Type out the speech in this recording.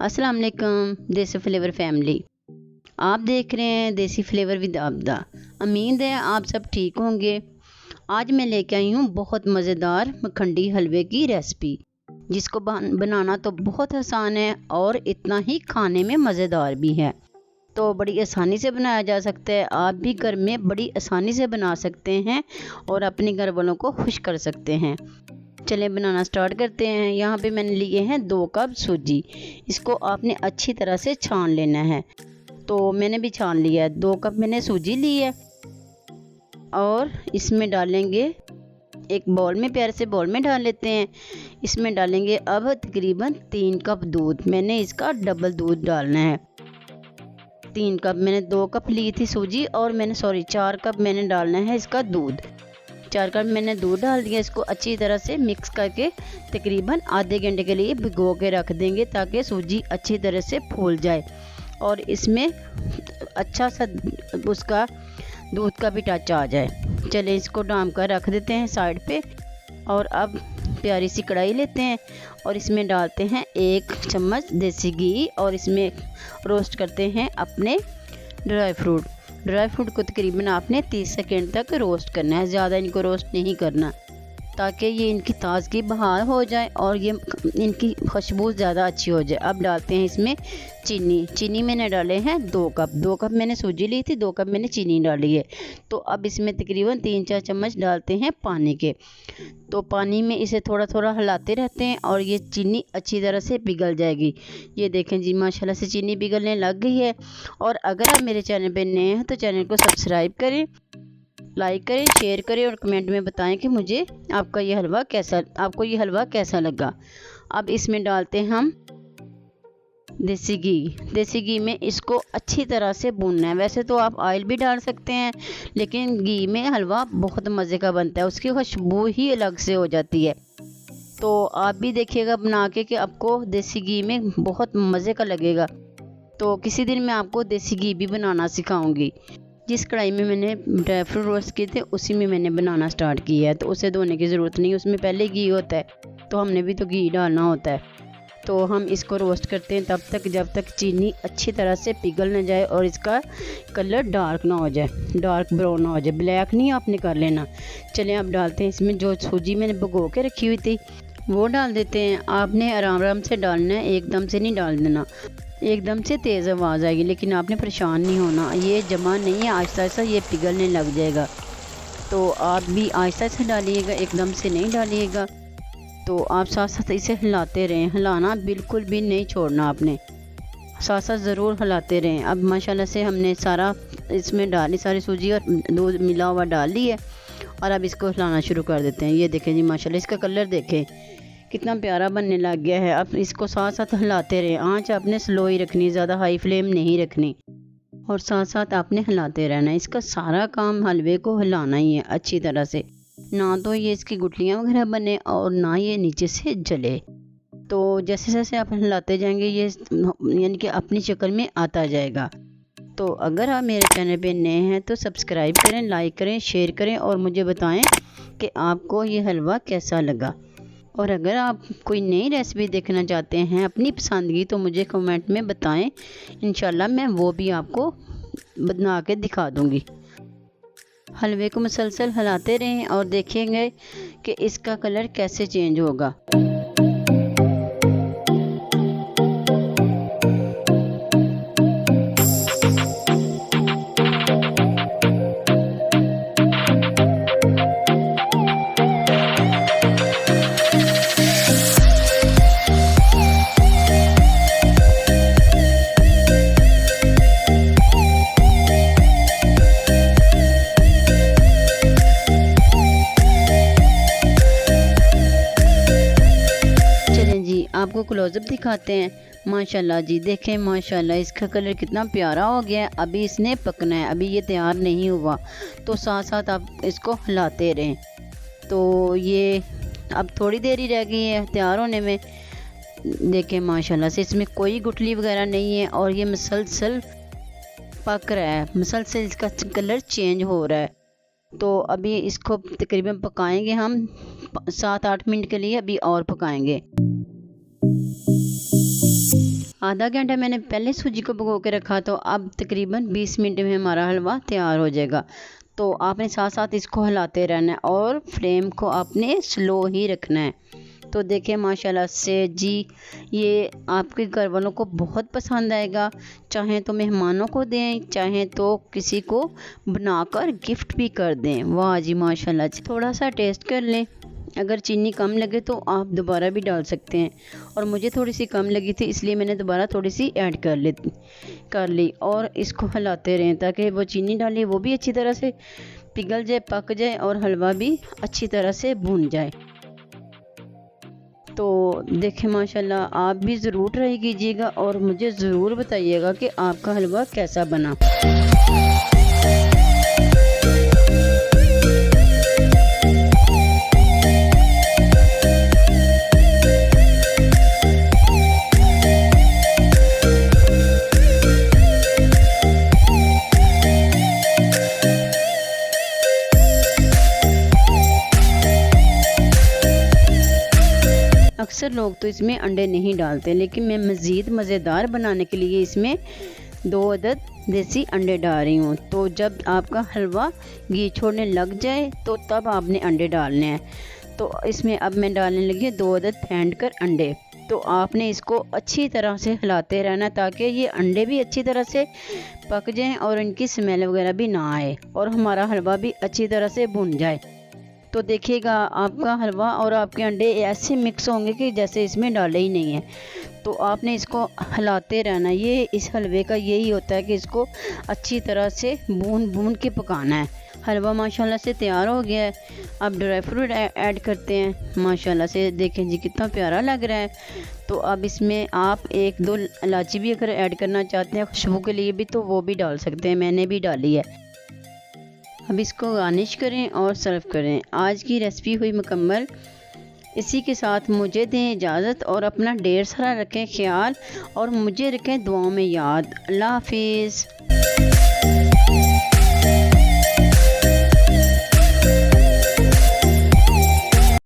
अस्सलाम वालेकुम देसी फ्लेवर फैमिली। आप देख रहे हैं देसी फ्लेवर विद आबदा। उम्मीद है आप सब ठीक होंगे। आज मैं लेके आई हूँ बहुत मज़ेदार मखंडी हलवे की रेसिपी, जिसको बनाना तो बहुत आसान है और इतना ही खाने में मज़ेदार भी है। तो बड़ी आसानी से बनाया जा सकता है। आप भी घर में बड़ी आसानी से बना सकते हैं और अपने घर वालों को खुश कर सकते हैं। चलें बनाना स्टार्ट करते हैं। यहाँ पे मैंने लिए हैं 2 कप सूजी। इसको आपने अच्छी तरह से छान लेना है। तो मैंने भी छान लिया है। 2 कप मैंने सूजी ली है और इसमें डालेंगे एक बाउल में, प्यारे से बाउल में डाल लेते हैं। इसमें डालेंगे अब तकरीबन 3 कप दूध। मैंने इसका डबल दूध डालना है। 3 कप मैंने 2 कप ली थी सूजी और मैंने 4 कप मैंने डालना है इसका दूध। 4 कप मैंने दूध डाल दिया। इसको अच्छी तरह से मिक्स करके तकरीबन आधे घंटे के लिए भिगो के रख देंगे ताकि सूजी अच्छी तरह से फूल जाए और इसमें अच्छा सा उसका दूध का भी टच आ जाए। चलें इसको डाम कर रख देते हैं साइड पे। और अब प्यारी सी कढ़ाई लेते हैं और इसमें डालते हैं 1 चम्मच देसी घी और इसमें रोस्ट करते हैं अपने ड्राई फ्रूट को तकरीबन आपने 30 सेकंड तक रोस्ट करना है। ज़्यादा इनको रोस्ट नहीं करना ताकि ये इनकी ताज़गी बहाल हो जाए और ये इनकी खुशबू ज़्यादा अच्छी हो जाए। अब डालते हैं इसमें चीनी मैंने डाले हैं 2 कप मैंने सूजी ली थी, 2 कप मैंने चीनी डाली है। तो अब इसमें तकरीबन 3-4 चम्मच डालते हैं पानी के। तो पानी में इसे थोड़ा थोड़ा हिलाते रहते हैं और ये चीनी अच्छी तरह से पिघल जाएगी। ये देखें जी माशाल्लाह से चीनी पिघलने लग गई है। और अगर आप मेरे चैनल पर नए हैं तो चैनल को सब्सक्राइब करें, लाइक करें, शेयर करें और कमेंट में बताएं कि मुझे आपको ये हलवा कैसा लगा। अब इसमें डालते हैं हम देसी घी में इसको अच्छी तरह से भूनना है। वैसे तो आप ऑयल भी डाल सकते हैं लेकिन घी में हलवा बहुत मज़े का बनता है, उसकी खुशबू ही अलग से हो जाती है। तो आप भी देखिएगा बना के कि आपको देसी घी में बहुत मज़े का लगेगा। तो किसी दिन मैं आपको देसी घी भी बनाना सिखाऊंगी। जिस कढ़ाई में मैंने ड्राई फ्रूट रोस्ट किए थे उसी में मैंने बनाना स्टार्ट किया है। तो उसे धोने की ज़रूरत नहीं, उसमें पहले घी होता है तो हमने भी तो घी डालना होता है। तो हम इसको रोस्ट करते हैं तब तक जब तक चीनी अच्छी तरह से पिघल न जाए और इसका कलर डार्क ना हो जाए, डार्क ब्राउन ना हो जाए, ब्लैक नहीं आपने कर लेना। चलें अब डालते हैं इसमें जो सूजी मैंने भिगो के रखी हुई थी वो डाल देते हैं। आपने आराम आराम से डालना है, एकदम से नहीं डाल देना। एकदम से तेज़ आवाज़ आएगी लेकिन आपने परेशान नहीं होना। ये जमा नहीं है, आहिस्ता आहिस्ता ये पिघलने लग जाएगा। तो आप भी आहिस्ता आहिस्ता डालिएगा, एकदम से नहीं डालिएगा। तो आप साथ साथ इसे हिलाते रहें, हिलाना बिल्कुल भी नहीं छोड़ना आपने, साथ साथ ज़रूर हिलाते रहें। अब माशाल्लाह से हमने सारा इसमें डाली, सारी सूजी और दूध मिला हुआ डाल ली है और अब इसको हिलाना शुरू कर देते हैं। ये देखें जी माशाल्लाह इसका कलर देखें कितना प्यारा बनने लग गया है। अब इसको साथ साथ हिलाते रहें। आंच आपने स्लो ही रखनी, ज़्यादा हाई फ्लेम नहीं रखनी और साथ साथ आपने हिलाते रहना। इसका सारा काम हलवे को हिलाना ही है अच्छी तरह से, ना तो ये इसकी गुठलियाँ वगैरह बने और ना ये नीचे से जले। तो जैसे जैसे आप हिलाते जाएंगे ये यानी कि अपनी शक्ल में आता जाएगा। तो अगर आप मेरे चैनल पे नए हैं तो सब्सक्राइब करें, लाइक करें, शेयर करें और मुझे बताएं कि आपको ये हलवा कैसा लगा। और अगर आप कोई नई रेसिपी देखना चाहते हैं अपनी पसंद की तो मुझे कमेंट में बताएं, इंशाल्लाह मैं वो भी आपको बना के दिखा दूंगी। हलवे को मुसलसल हिलाते रहें और देखेंगे कि इसका कलर कैसे चेंज होगा। आपको क्लोजअप दिखाते हैं। माशाल्लाह जी देखें, माशाल्लाह इसका कलर कितना प्यारा हो गया है। अभी इसने पकना है, अभी ये तैयार नहीं हुआ। तो साथ साथ आप इसको हिलाते रहें। तो ये अब थोड़ी देर ही रह गई है तैयार होने में। देखें माशाल्लाह से इसमें कोई गुठली वगैरह नहीं है और ये मुसलसल पक रहा है, मुसलसल इसका कलर चेंज हो रहा है। तो अभी इसको तकरीबन पकाएंगे हम 7-8 मिनट के लिए, अभी और पकाएंगे। आधा घंटा मैंने पहले सूजी को भिगो के रखा, तो अब तकरीबन 20 मिनट में हमारा हलवा तैयार हो जाएगा। तो आपने साथ साथ इसको हिलाते रहना है और फ्लेम को आपने स्लो ही रखना है। तो देखिए माशाल्लाह से जी, ये आपके घर वालों को बहुत पसंद आएगा। चाहें तो मेहमानों को दें, चाहें तो किसी को बनाकर गिफ्ट भी कर दें। वाह जी माशाल्लाह। थोड़ा सा टेस्ट कर लें, अगर चीनी कम लगे तो आप दोबारा भी डाल सकते हैं, और मुझे थोड़ी सी कम लगी थी इसलिए मैंने दोबारा थोड़ी सी ऐड कर ली। और इसको हिलाते रहें ताकि वो चीनी डाली वो भी अच्छी तरह से पिघल जाए, पक जाए, और हलवा भी अच्छी तरह से भून जाए। तो देखें माशाल्लाह, आप भी ज़रूर ट्राई कीजिएगा और मुझे ज़रूर बताइएगा कि आपका हलवा कैसा बना। अक्सर लोग तो इसमें अंडे नहीं डालते, लेकिन मैं मज़ीद मज़ेदार बनाने के लिए इसमें 2 अदद देसी अंडे डाल रही हूँ। तो जब आपका हलवा घी छोड़ने लग जाए तो तब आपने अंडे डालने हैं। तो इसमें अब मैं डालने लगी 2 अदद फेंट कर अंडे। तो आपने इसको अच्छी तरह से हिलाते रहना ताकि ये अंडे भी अच्छी तरह से पक जाएं और इनकी स्मेल वगैरह भी ना आए, और हमारा हलवा भी अच्छी तरह से भुन जाए। तो देखिएगा आपका हलवा और आपके अंडे ऐसे मिक्स होंगे कि जैसे इसमें डाले ही नहीं है। तो आपने इसको हिलाते रहना। ये इस हलवे का यही होता है कि इसको अच्छी तरह से भून के पकाना है। हलवा माशाल्लाह से तैयार हो गया है। अब ड्राई फ्रूट ऐड करते हैं। माशाल्लाह से देखें जी कितना प्यारा लग रहा है। तो अब इसमें आप 1-2 इलायची भी अगर ऐड करना चाहते हैं खुशबू के लिए भी, तो वो भी डाल सकते हैं, मैंने भी डाली है। अब इसको गार्निश करें और सर्व करें। आज की रेसिपी हुई मुकम्मल। इसी के साथ मुझे दें इजाज़त और अपना ढेर सारा रखें ख्याल, और मुझे रखें दुआओं में याद। अल्लाह हाफिज़।